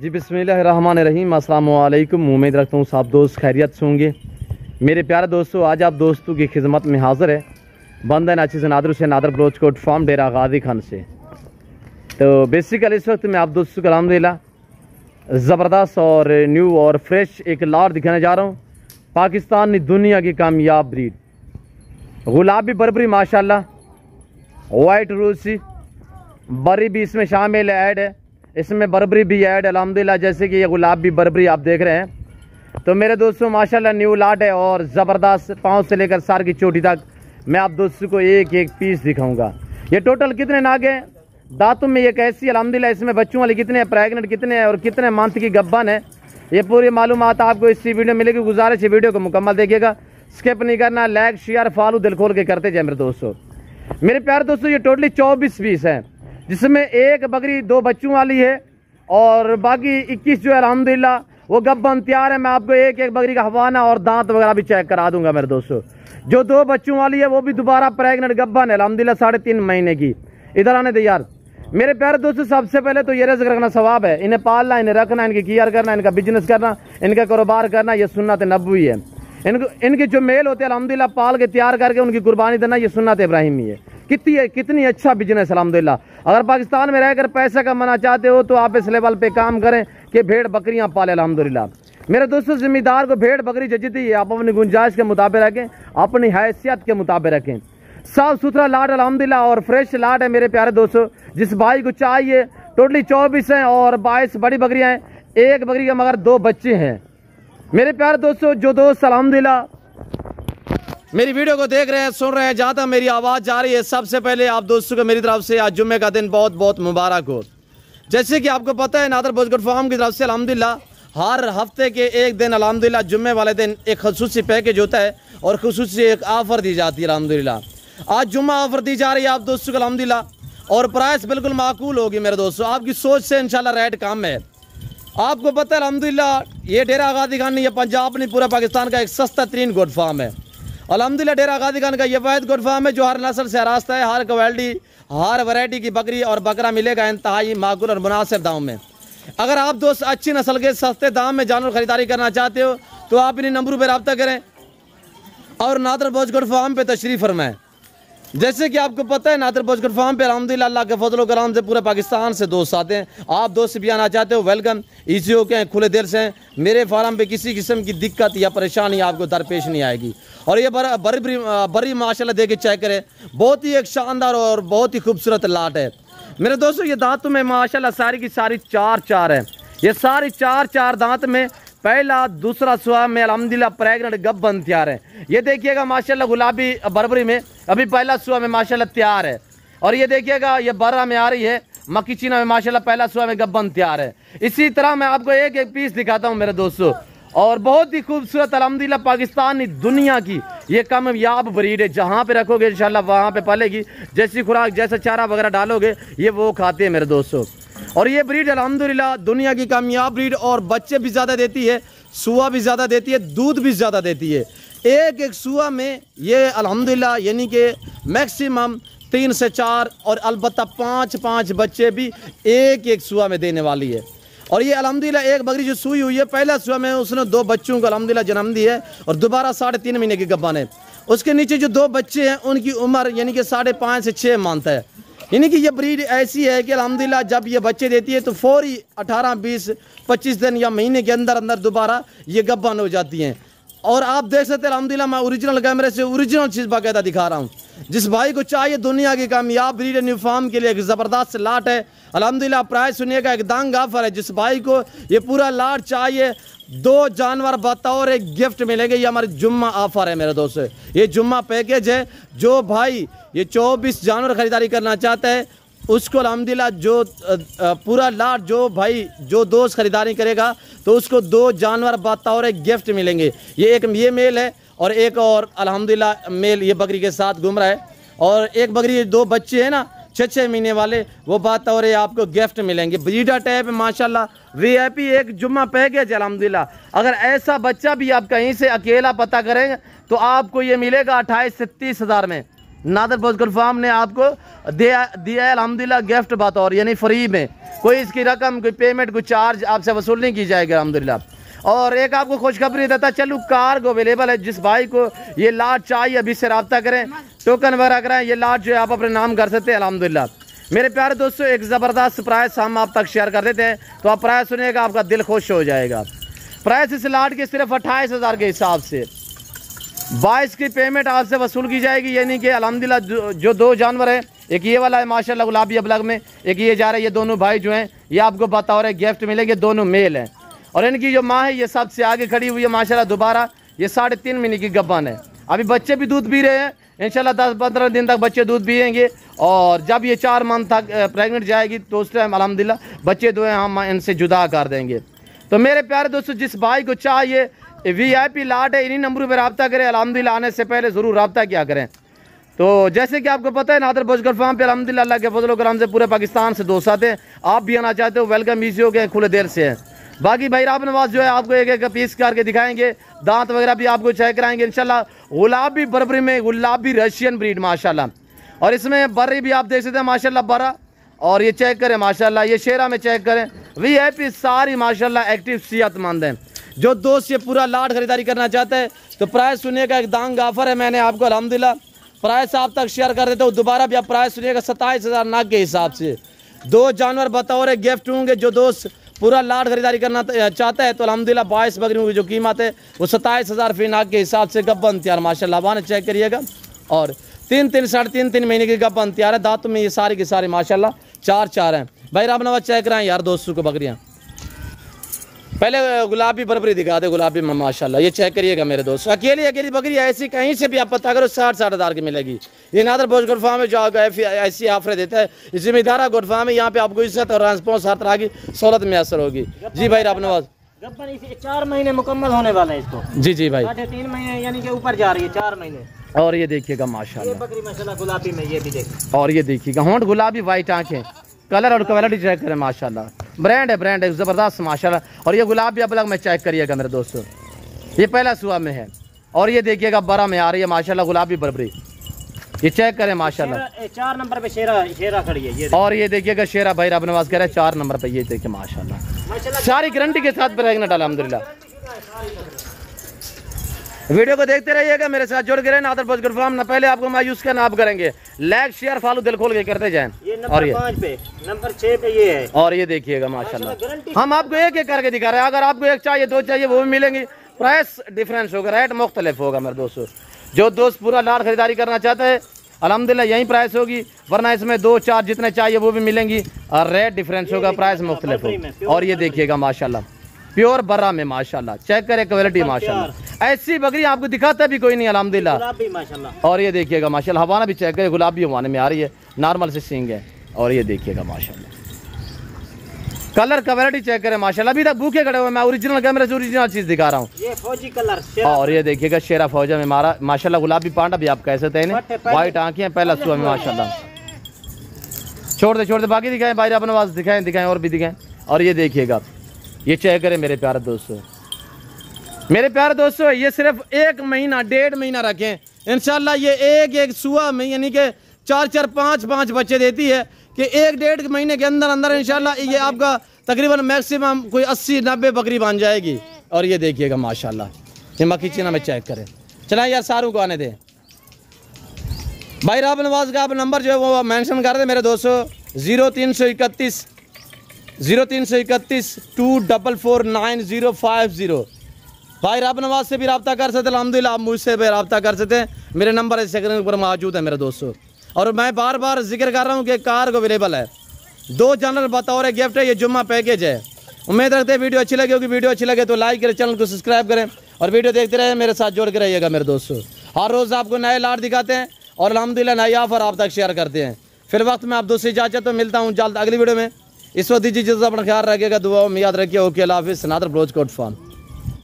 जी बिस्मिल्लाहिर्रहमानिर्रहीम, अस्सलाम वालेकुम। उम्मीद रखता हूँ सब दोस्त खैरियत से होंगे। मेरे प्यारे दोस्तों, आज आप दोस्तों की खिदमत में हाज़िर है बंदा नाची से नादर हुसैन नादर बलोच कोट फार्म डेरा गाजी खान से। तो बेसिकली इस वक्त मैं आप दोस्तों को अल्हम्दुलिल्लाह ज़बरदस्त और न्यू और फ्रेश एक लाट दिखाने जा रहा हूँ। पाकिस्तान की दुनिया की कामयाब ब्रीड गुलाबी बर्बरी माशाल्लाह, वाइट रूसी बरी भी इसमें शामिल ऐड है, इसमें बर्बरी भी ऐड अल्हम्दुलिल्लाह। जैसे कि ये गुलाबी बर्बरी आप देख रहे हैं। तो मेरे दोस्तों माशाल्लाह न्यू लाट है और ज़बरदस्त पाँव से लेकर सर की चोटी तक मैं आप दोस्तों को एक एक पीस दिखाऊंगा। ये टोटल कितने नाग हैं, दांतों में ये कैसी अल्हम्दुलिल्लाह, इसमें बच्चों वाले कितने हैं, प्रेगनेंट कितने हैं और कितने मंथ की गब्बन है, ये पूरी मालूमात आपको इसी वीडियो में मिलेगी। गुजारिश है वीडियो को मुकम्मल देखिएगा, स्किप नहीं करना, लाइक शेयर फॉलो दिल खोल के करते जाए। मेरे दोस्तों, मेरे प्यारे दोस्तों, ये टोटली 24 पीस हैं, जिसमें एक बकरी 2 बच्चों वाली है और बाकी 21 जो है अल्हम्दुलिल्लाह वो गब्बन तैयार है। मैं आपको एक एक बकरी का हवाना और दांत वगैरह भी चेक करा दूंगा। मेरे दोस्तों, जो 2 बच्चों वाली है वो भी दोबारा प्रेगनेंट गब्बन है अल्हम्दुलिल्लाह, 3.5 महीने की। इधर आने दे यार। मेरे प्यारे दोस्तों, सबसे पहले तो ये रिज़्क़ रखना सवाब है, इन्हें पालना, इन्हें रखना, इनकी केयर करना, इनका बिजनेस करना, इनका कारोबार करना, ये सुन्नत नबवी है। इनके जो मेल होते हैं अल्हम्दुलिल्लाह पाल के तैयार करके उनकी कुर्बानी देना, ये सुन्नत इब्राहिमी है। कितनी अच्छा बिजनेस अल्हम्दुलिल्लाह। अगर पाकिस्तान में रहकर पैसा कमाना चाहते हो तो आप इस लेवल पे काम करें कि भेड़ बकरियां पाले अल्हम्दुलिल्लाह। मेरे दोस्तों, जिम्मेदार को भेड़ बकरी जचती है, आप अपनी गुंजाइश के मुताबिक रखें, अपनी हैसियत के मुताबिक रखें। साफ सुथरा लाट अल्हम्दुलिल्लाह और फ्रेश लाट है मेरे प्यारे दोस्तों। जिस भाई को चाहिए टोटली 24 हैं और 22 बड़ी बकरियां हैं, एक बकरी का मगर 2 बच्चे हैं। मेरे प्यारे दोस्तों, जो दोस्त अल्हम्दुलिल्लाह मेरी वीडियो को देख रहे हैं, सुन रहे हैं, जहाँ तक मेरी आवाज़ जा रही है, सबसे पहले आप दोस्तों को मेरी तरफ से आज जुम्मे का दिन बहुत बहुत मुबारक हो। जैसे कि आपको पता है, नादर बोजगट फार्म की तरफ से अल्हम्दुलिल्लाह हर हफ्ते के एक दिन अल्हम्दुलिल्लाह जुम्मे वाले दिन एक खसूसी पैकेज होता है और खसूसी एक ऑफ़र दी जाती है अल्हम्दुलिल्लाह। आज जुम्मा ऑफ़र दी जा रही है आप दोस्तों को अल्हम्दुलिल्लाह, और प्राइस बिल्कुल माकूल होगी मेरे दोस्तों, आपकी सोच से इंशाल्लाह रेट कम है। आपको पता है अल्हम्दुलिल्लाह ये डेरा गाजी खान नहीं, ये पंजाब नहीं, पूरा पाकिस्तान का एक सस्ता तरीन गोट फार्म है अल्हम्दुलिल्लाह। डेरा गाजी खान का ये वाहिद गोट फार्म है जो हर नस्ल से रास्ता है, हर क्वालिटी हर वैरायटी की बकरी और बकरा मिलेगा इंतहाई माकूल और मुनासिब दाम में। अगर आप दोस्त अच्छी नस्ल के सस्ते दाम में जानवर खरीदारी करना चाहते हो तो आप इन्हीं नंबरों पर रब्ता करें और नादर बोजगट फार्म पे तशरीफ़ फरमाएं। जैसे कि आपको पता है, नादर बोजगट फार्म पे अल्हम्दुलिल्लाह अल्लाह के फजल करम से पूरे पाकिस्तान से दोस्त आते हैं। आप दोस्त भी आना चाहते हो, वेलकम, ईजी हो के खुले दिल से। मेरे फार्म पे किसी किस्म की दिक्कत या परेशानी आपको दरपेश नहीं आएगी। और ये बरी माशाल्लाह दे के चेक करें, बहुत ही एक शानदार और बहुत ही खूबसूरत लाट है मेरे दोस्तों। ये दांतों में माशाल्लाह सारी की सारी 4 है, ये सारी 4 दांत में पहला दूसरा सुहा में अल्हम्दुलिल्लाह प्रेगनेंट गब्बन तैयार है। ये देखिएगा माशाल्लाह गुलाबी बर्बरी में अभी पहला सुहा में माशाल्लाह तैयार है। और ये देखिएगा ये बर्रा में आ रही है, मक्की चीना में माशाल्लाह पहला सुहा में गब्बन तैयार है। इसी तरह मैं आपको एक एक पीस दिखाता हूँ मेरे दोस्तों, और बहुत ही खूबसूरत अल्हम्दुलिल्लाह पाकिस्तान दुनिया की ये कामयाब ब्रीड है। जहाँ पे रखोगे इंशाल्लाह वहाँ पे पलेगी, जैसी खुराक जैसा चारा वगैरह डालोगे ये वो खाते हैं मेरे दोस्तों। और ये ब्रीड अल्हम्दुलिल्लाह दुनिया की कामयाब ब्रीड, और बच्चे भी ज़्यादा देती है, सुआ भी ज़्यादा देती है, दूध भी ज़्यादा देती है। एक सुआ में ये अल्हम्दुलिल्लाह यानी कि मैक्सिमम 3 से 4 और अलबत्ता 5 बच्चे भी एक सुआ में देने वाली है। और ये अल्हम्दुलिल्लाह एक बकरी जो सुई हुई है पहला सुआ में उसने 2 बच्चों को अल्हम्दुलिल्लाह जन्म दी है और दोबारा 3.5 महीने की गब्बन है। उसके नीचे जो 2 बच्चे हैं उनकी उम्र यानी कि 5.5 से 6 मंथ है। यानी कि ये ब्रीड ऐसी है कि अल्हम्दुलिल्लाह जब ये बच्चे देती है तो फौरी 18, 20, 25 दिन या महीने के अंदर अंदर दोबारा ये गब्बन हो जाती हैं। और आप देख सकते हैं अल्हम्दुलिल्लाह मैं ओरिजिनल कैमरे से ओरिजिनल चीज़ बाकायदा दिखा रहा हूँ। जिस भाई को चाहिए दुनिया की कामयाब ब्रीड न्यू फार्म के लिए एक ज़बरदस्त लाट है अल्हम्दुलिल्लाह। प्राइस सुनिएगा, एक दंग ऑफर है। जिस भाई को ये पूरा लाट चाहिए 2 जानवर बतौर एक गिफ्ट मिलेंगे। ये हमारी जुम्मा ऑफर है मेरे दोस्तों, ये जुम्मा पैकेज है। जो भाई ये 24 जानवर खरीदारी करना चाहता है उसको अल्हम्दुलिल्लाह जो पूरा लाट जो भाई जो दोस्त खरीदारी करेगा तो उसको 2 जानवर बतौर एक गिफ्ट मिलेंगे। ये मेल है और एक और अल्हम्दुलिल्लाह मेल ये बकरी के साथ घूम रहा है, और एक बकरी 2 बच्चे हैं ना 6 महीने वाले, वो बात और आपको गिफ्ट मिलेंगे। ब्रीडर टैप माशाल्लाह वीआईपी एक जुम्मा पैकेज अल्हम्दुलिल्लाह। अगर ऐसा बच्चा भी आप कहीं से अकेला पता करेंगे तो आपको ये मिलेगा 28 से 30 हज़ार में। नादर ब्लोच फार्म ने आपको दिया है अल्हम्दुलिल्लाह गिफ्ट बतौर, यानी फ्री में। कोई इसकी रकम, कोई पेमेंट, कोई चार्ज आपसे वसूल नहीं की जाएगी अल्हम्दुलिल्लाह। और एक आपको खुशखबरी देता चलूँ, कार्गो अवेलेबल है। जिस भाई को ये लाट चाहिए अभी से रब्ता करें, टोकन वगैरह कराएं, ये लाट जो है आप अपने नाम कर सकते हैं अल्हम्दुलिल्लाह। मेरे प्यारे दोस्तों, एक ज़बरदस्त प्राइस हम आप तक शेयर कर देते हैं, तो आप प्राइस सुनिएगा, आपका दिल खुश हो जाएगा। प्राइस इस लाट के सिर्फ 28,000 के हिसाब से 22 की पेमेंट आपसे वसूल की जाएगी। यानी कि अल्हम्दुलिल्लाह जो दो जानवर है, एक ये वाला है माशाल्लाह गुलाबी अबलग में, एक ये जा रहा है, ये दोनों भाई जो हैं ये आपको बता रहे गिफ्ट मिलेंगे, दोनों मेल हैं। और इनकी जो माँ है ये सबसे आगे खड़ी हुई है माशाल्लाह। दोबारा ये 3.5 महीने की गब्बन है, अभी बच्चे भी दूध पी रहे हैं। इंशाल्लाह 10-15 दिन तक बच्चे दूध पिएंगे, और जब ये 4 मंथ तक प्रेगनेंट जाएगी तो उस टाइम अल्हम्दुलिल्लाह बच्चे दो हैं हम इनसे जुदा कर देंगे। तो मेरे प्यारे दोस्तों, जिस भाई को चाहिए VIP लाट है, इन्हीं नंबरों पर रब्ता करें। अल्हम्दुलिल्लाह आने से पहले ज़रूर रब्ता किया करें। तो जैसे कि आपको पता है नादर ब्लोच फार्म पे अल्हम्दुलिल्लाह अल्लाह के फजल करम से पूरे पाकिस्तान से दोस्त आते हैं। आप भी आना चाहते हो, वेलकम ईजी हो गए, खुले देर से है। बाकी भाई राब नवाज जो है आपको एक एक पीस करके दिखाएंगे, दांत वगैरह भी आपको चेक कराएंगे इंशाल्लाह। गुलाबी बर्बरी में गुलाबी रशियन ब्रीड माशाल्लाह, और इसमें बर्री भी आप देख सकते हैं माशाल्लाह बरा। और ये चेक करें माशाल्लाह, ये शेरा में चेक करें, VIP सारी माशाल्लाह एक्टिव सेहतमंद हैं। जो दोस्त ये पूरा लाट खरीदारी करना चाहते हैं तो प्राइस सुनिएगा, एक दांग ऑफर है मैंने आपको अल्हम्दुलिल्लाह प्राइस आप तक शेयर कर देता हूँ। दोबारा भी आप प्राइस सुनिएगा, 27,000 नाक के हिसाब से 2 जानवर बतौर गिफ्ट होंगे। जो दोस्त पूरा लाट खरीदारी करना चाहता है तो अल्हम्दुलिल्लाह 22 बकरियों की जो कीमत है वो 27,000 फी नाक के हिसाब से गब्बन तैयार माशाल्लाह। वाने चेक करिएगा, और 3-3 साढ़े 3-3 महीने की गब्बन तैयार है। दांतों में ये सारी की सारी माशाल्लाह 4-4 हैं। भाई राब नवाज चेक कराएं यार दोस्तों को बकरियाँ। पहले गुलाबी बर्बरी दिखा दे, गुलाबी में माशाल्लाह ये चेक करिएगा मेरे दोस्त। अकेली बकरी ऐसी कहीं से भी आप पता करो 60-60 हज़ार की मिलेगी। ये नादर ब्लोच फार्म में जो ऐसी ऑफर देता है, जिम्मेदारा गोट फार्म है, यहाँ पे आपको इज्जत और रिस्पॉन्स हर तरह की सहूलत मैसर होगी। जी भाई राब नवाज, 4 महीने मुकम्मल होने वाला है इसको। जी भाई, 3 महीने यानी कि ऊपर जा रही है, 4 महीने। और ये देखिएगा माशाल्लाह, ये बकरी माशाल्लाह गुलाबी में, ये भी देखिए। और ये देखिएगा होंठ गुलाबी, वाइट आंखें, कलर और क्वालिटी चेक करें माशाल्लाह। ब्रांड है ज़बरदस्त माशाल्लाह। और ये गुलाबी अबलग में चेक करिएगा मेरे दोस्तों, ये पहला सुआ में है। और ये देखिएगा बरा में आ रही है माशाल्लाह गुलाबी बर्बरी, ये चेक करें माशाल्लाह। 4 नंबर पे शेरा खड़ी है ये। और ये देखिएगा शेरा, भाई राब नवाज कह रहे हैं 4 नंबर पे, ये देखिए माशाल्लाह सारी गारंटी के साथ प्रेग्नेंट अल्हम्दुलिल्लाह। वीडियो को देखते रहिएगा, मेरे साथ जुड़ के रहे। नादर ब्लोच फार्म ना पहले आपको मायूस करना आप करेंगे, लाइक शेयर फॉलो दिल खोल के करते जाएं। और ये 5 पे, नंबर 6 पे ये है। और ये देखिएगा माशाल्लाह, हम आपको एक एक करके दिखा रहे हैं। अगर आपको एक चाहिए, 2 चाहिए, वो भी मिलेंगी। प्राइस डिफरेंस होगा, रेट मुख्तलिफ होगा मेरे दोस्तों। जो दोस्त पूरा लाट खरीदारी करना चाहते हैं अल्हम्दुलिल्लाह यही प्राइस होगी, वरना इसमें 2-4 जितने चाहिए वो भी मिलेंगी, और रेट डिफरेंस होगा, प्राइस मुख्तलिफ होगा। और ये देखिएगा माशाल्लाह प्योर बर्रा में माशाल्लाह, चेक करें क्वालिटी माशाल्लाह। ऐसी बकरी आपको दिखाता भी कोई नहीं अल्हम्दुलिल्लाह। और ये देखिएगा माशाल्लाह, हवाना भी चेक करें, गुलाबी हवाने में आ रही है, नॉर्मल से सींग है। और ये देखिएगा माशाल्लाह कलर क्वालिटी चेक करें माशाल्लाह। अभी तक भूखे खड़े हुए, मैं ओरिजिनल कैमरे से ओरिजिनल चीज दिखा रहा हूँ। ये फौजी कलर। और ये देखिएगा शेरा फौजा में मारा माशाल्लाह, गुलाबी पांडा भी आप कह सकते हैं, व्हाइट आंखें, पहला सुबह में माशाल्लाह। छोड़ दे बाकी दिखाएं भाई राब नवाज, दिखाएं और भी दिखाएं। और ये देखिएगा, ये चेक करें मेरे प्यारे दोस्तों, ये सिर्फ 1 महीना 1.5 महीना रखें इंशाल्लाह। ये एक सुआ में यानी कि 4-4 5-5 बच्चे देती है, कि 1-1.5 महीने के अंदर इंशाल्लाह ये आपका तकरीबन मैक्सिमम कोई 80-90 बकरी बन जाएगी। और ये देखिएगा माशाल्लाह, ये मक्खी चीना में चेक करें। चला यार सारों को आने दें। भाई राब नवाज का आप नंबर जो है वो मेंशन कर दें मेरे दोस्तों, 0331 2449050। भाई राब नवाज से भी रब्ता कर सकते हैं अल्हम्दुलिल्लाह, आप मुझसे भी रब्ता कर सकते हैं। मेरे नंबर इस स्क्रीन पर मौजूद है मेरे दोस्तों। और मैं बार बार जिक्र कर रहा हूँ कि कार्गो अवेलेबल है, 2 जानवर बतौर गिफ्ट है, ये जुम्मा पैकेज है। उम्मीद रखते हैं वीडियो अच्छी लगी होगी। वीडियो अच्छी लगे तो लाइक करें, चैनल को सब्सक्राइब करें, और वीडियो देखते रहे, मेरे साथ जोड़ के रहिएगा मेरे दोस्तों। हर रोज़ आपको नए लाट दिखाते हैं और अल्हम्दुलिल्लाह नई ऑफर आप तक शेयर करते हैं। फिर वक्त में आप दोस्तों इजाज़त तो मिलता हूँ जल्द अगली वीडियो में। इस वक्त दीजिए अपना ख्याल रखिएगा, दुआ में याद रखिए। ओके अल्लाह हाफिज़। नादर ब्लोच फार्म।